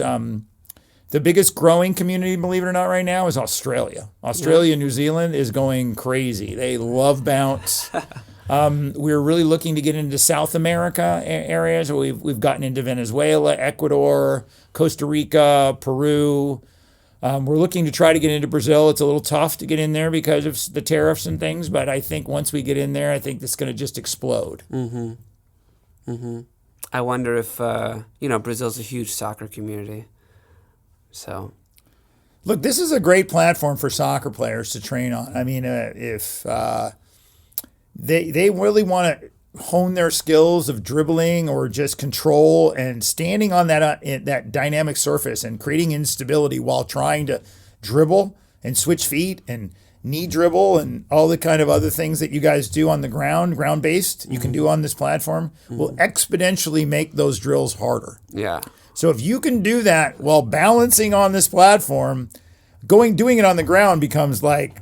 The biggest growing community, believe it or not, right now is Australia. New Zealand is going crazy. They love bounce. We're really looking to get into South America areas. We've gotten into Venezuela, Ecuador, Costa Rica, Peru. We're looking to try to get into Brazil. It's a little tough to get in there because of the tariffs and things, but I think once we get in there, I think it's going to just explode. I wonder if, Brazil's a huge soccer community. So, look, this is a great platform for soccer players to train on. I mean, if they really want to hone their skills of dribbling or just control and standing on that dynamic surface and creating instability while trying to dribble and switch feet and knee dribble and all the kind of other things that you guys do on the ground-based, you can do on this platform, will exponentially make those drills harder. Yeah. So if you can do that while balancing on this platform, doing it on the ground becomes like,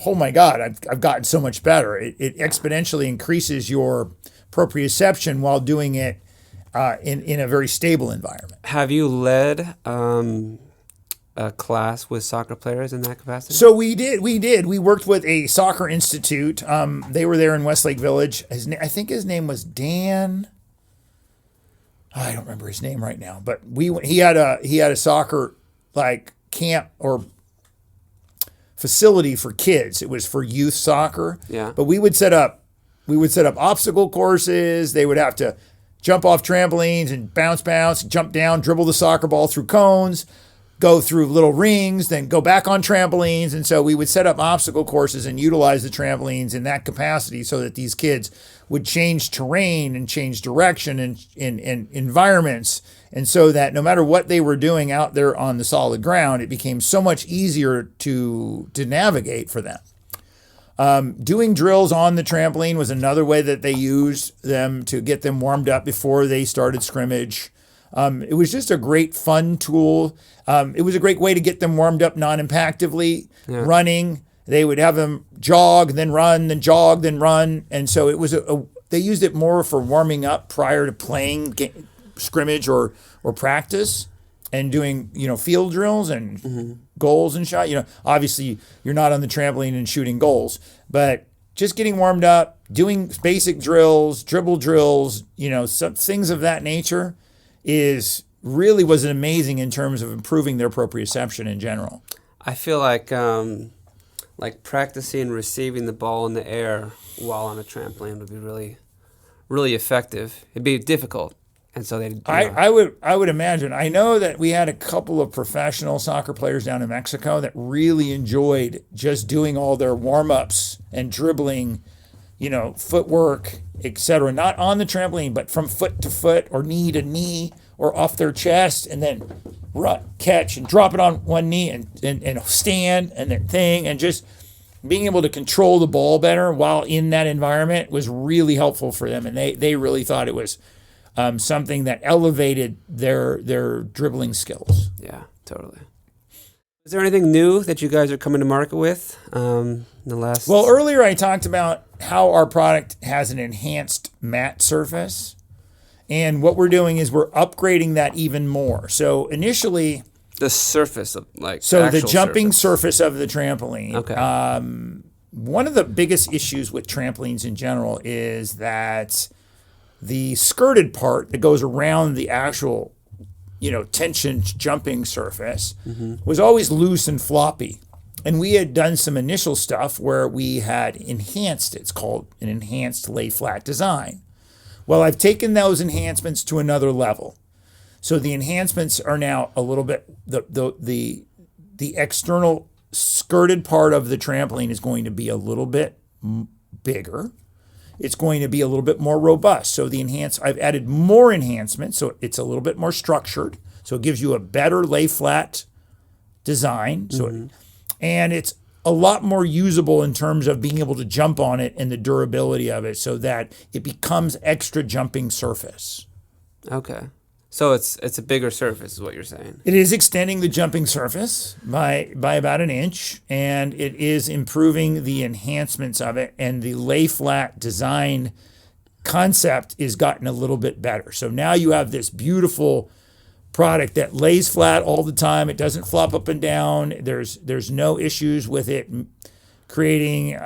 oh my God, I've gotten so much better. It exponentially increases your proprioception while doing it in a very stable environment. Have you led a class with soccer players in that capacity? So we did. We worked with a soccer institute. They were there in Westlake Village. I think his name was Dan. I don't remember his name right now, but he had a soccer like camp or facility for kids. It was for youth soccer. Yeah. But we would set up obstacle courses. They would have to jump off trampolines and bounce, jump down, dribble the soccer ball through cones, go through little rings, then go back on trampolines. And so we would set up obstacle courses and utilize the trampolines in that capacity so that these kids would change terrain and change direction and in environments. And so that no matter what they were doing out there on the solid ground, it became so much easier to navigate for them. Doing drills on the trampoline was another way that they used them to get them warmed up before they started scrimmage. It was just a great fun tool. It was a great way to get them warmed up non-impactively, running. They would have them jog, then run, then jog, then run. And so it was they used it more for warming up prior to playing scrimmage or practice and doing, field drills and goals and shot. Obviously you're not on the trampoline and shooting goals, but just getting warmed up, doing basic drills, dribble drills, some things of that nature was amazing in terms of improving their proprioception in general. I feel like practicing receiving the ball in the air while on a trampoline would be really, really effective. It'd be difficult. And so I would imagine. I know that we had a couple of professional soccer players down in Mexico that really enjoyed just doing all their warm-ups and dribbling, footwork, etc. Not on the trampoline, but from foot to foot or knee to knee or off their chest, and then catch and drop it on one knee and stand and then thing, and just being able to control the ball better while in that environment was really helpful for them. And they really thought it was something that elevated their dribbling skills. Yeah, totally. Is there anything new that you guys are coming to market with in the last? Well, earlier I talked about how our product has an enhanced mat surface. And what we're doing is we're upgrading that even more. So initially, the surface of the jumping surface of the trampoline. Okay. One of the biggest issues with trampolines in general is that the skirted part that goes around the actual, tension jumping surface was always loose and floppy. And we had done some initial stuff where we had enhanced it. It's called an enhanced lay flat design. Well, I've taken those enhancements to another level. So the enhancements are now a little bit, the external skirted part of the trampoline is going to be a little bit bigger. It's going to be a little bit more robust. So I've added more enhancements, so it's a little bit more structured. So it gives you a better lay flat design. And it's a lot more usable in terms of being able to jump on it and the durability of it so that it becomes extra jumping surface. Okay. So it's a bigger surface is what you're saying. It is extending the jumping surface by about an inch, and it is improving the enhancements of it, and the lay flat design concept is gotten a little bit better. So now you have this beautiful product that lays flat all the time. It doesn't flop up and down. There's no issues with it creating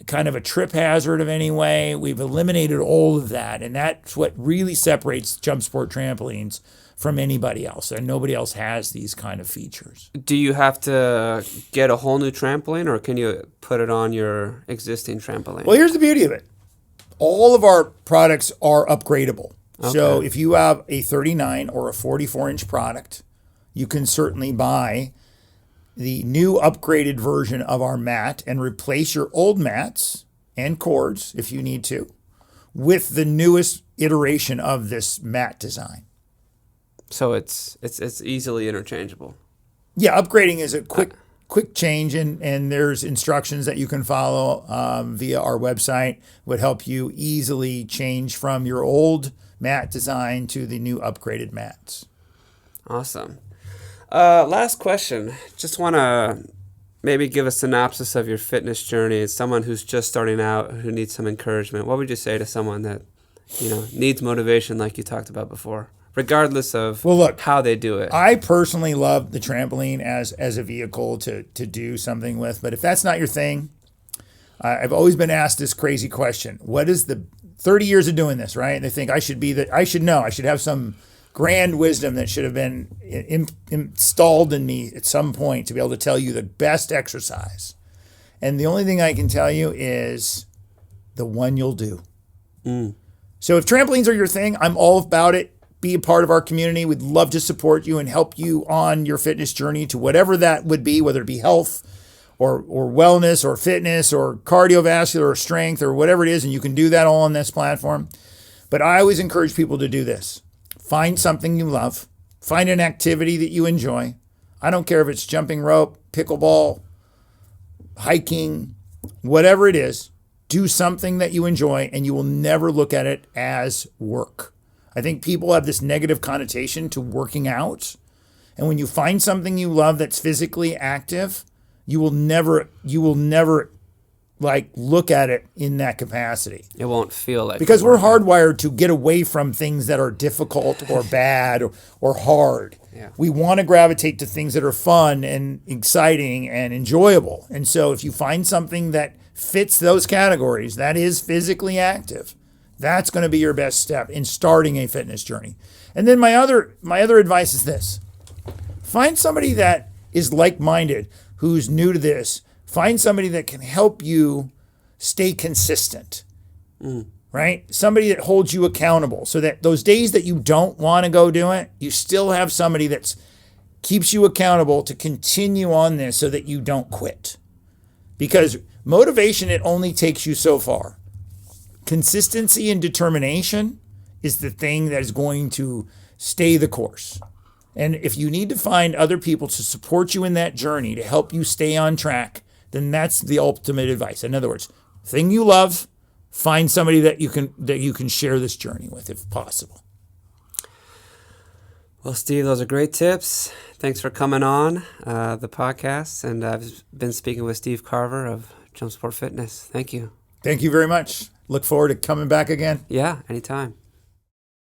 kind of a trip hazard of any way. We've eliminated all of that. And that's what really separates JumpSport trampolines from anybody else. And nobody else has these kind of features. Do you have to get a whole new trampoline, or can you put it on your existing trampoline? Well, here's the beauty of it. All of our products are upgradable. Okay. So if you have a 39 or a 44-inch product, you can certainly buy the new upgraded version of our mat and replace your old mats and cords, if you need to, with the newest iteration of this mat design. So it's easily interchangeable. Yeah, upgrading is a quick change, and there's instructions that you can follow via our website. Would help you easily change from your old mat design to the new upgraded mats. Awesome. Last question. Just want to maybe give a synopsis of your fitness journey as someone who's just starting out, who needs some encouragement. What would you say to someone that, needs motivation like you talked about before, regardless of how they do it? I personally love the trampoline as a vehicle to do something with. But if that's not your thing, I've always been asked this crazy question. What is the 30 years of doing this, right? And they think I should know. I should have some grand wisdom that should have been installed in me at some point to be able to tell you the best exercise. And the only thing I can tell you is the one you'll do. So if trampolines are your thing, I'm all about it. Be a part of our community. We'd love to support you and help you on your fitness journey to whatever that would be, whether it be health or wellness or fitness or cardiovascular or strength or whatever it is. And you can do that all on this platform. But I always encourage people to do this. Find something you love. Find an activity that you enjoy. I don't care if it's jumping rope, pickleball, hiking, whatever it is. Do something that you enjoy, and you will never look at it as work. I think people have this negative connotation to working out. And when you find something you love that's physically active, you will never look at it in that capacity. It won't feel like because we're hardwired to get away from things that are difficult or bad or hard. Yeah. We want to gravitate to things that are fun and exciting and enjoyable. And so if you find something that fits those categories, that is physically active, that's going to be your best step in starting a fitness journey. And then my other advice is this. Find somebody that is like-minded, who's new to this. Find somebody that can help you stay consistent, right? Somebody that holds you accountable so that those days that you don't want to go do it, you still have somebody that keeps you accountable to continue on this so that you don't quit. Because motivation, it only takes you so far. Consistency and determination is the thing that is going to stay the course. And if you need to find other people to support you in that journey to help you stay on track, then that's the ultimate advice. In other words, thing you love, find somebody that you can share this journey with if possible. Well, Steve, those are great tips. Thanks for coming on the podcast. And I've been speaking with Steve Carver of JumpSport Fitness. Thank you. Thank you very much. Look forward to coming back again. Yeah, anytime.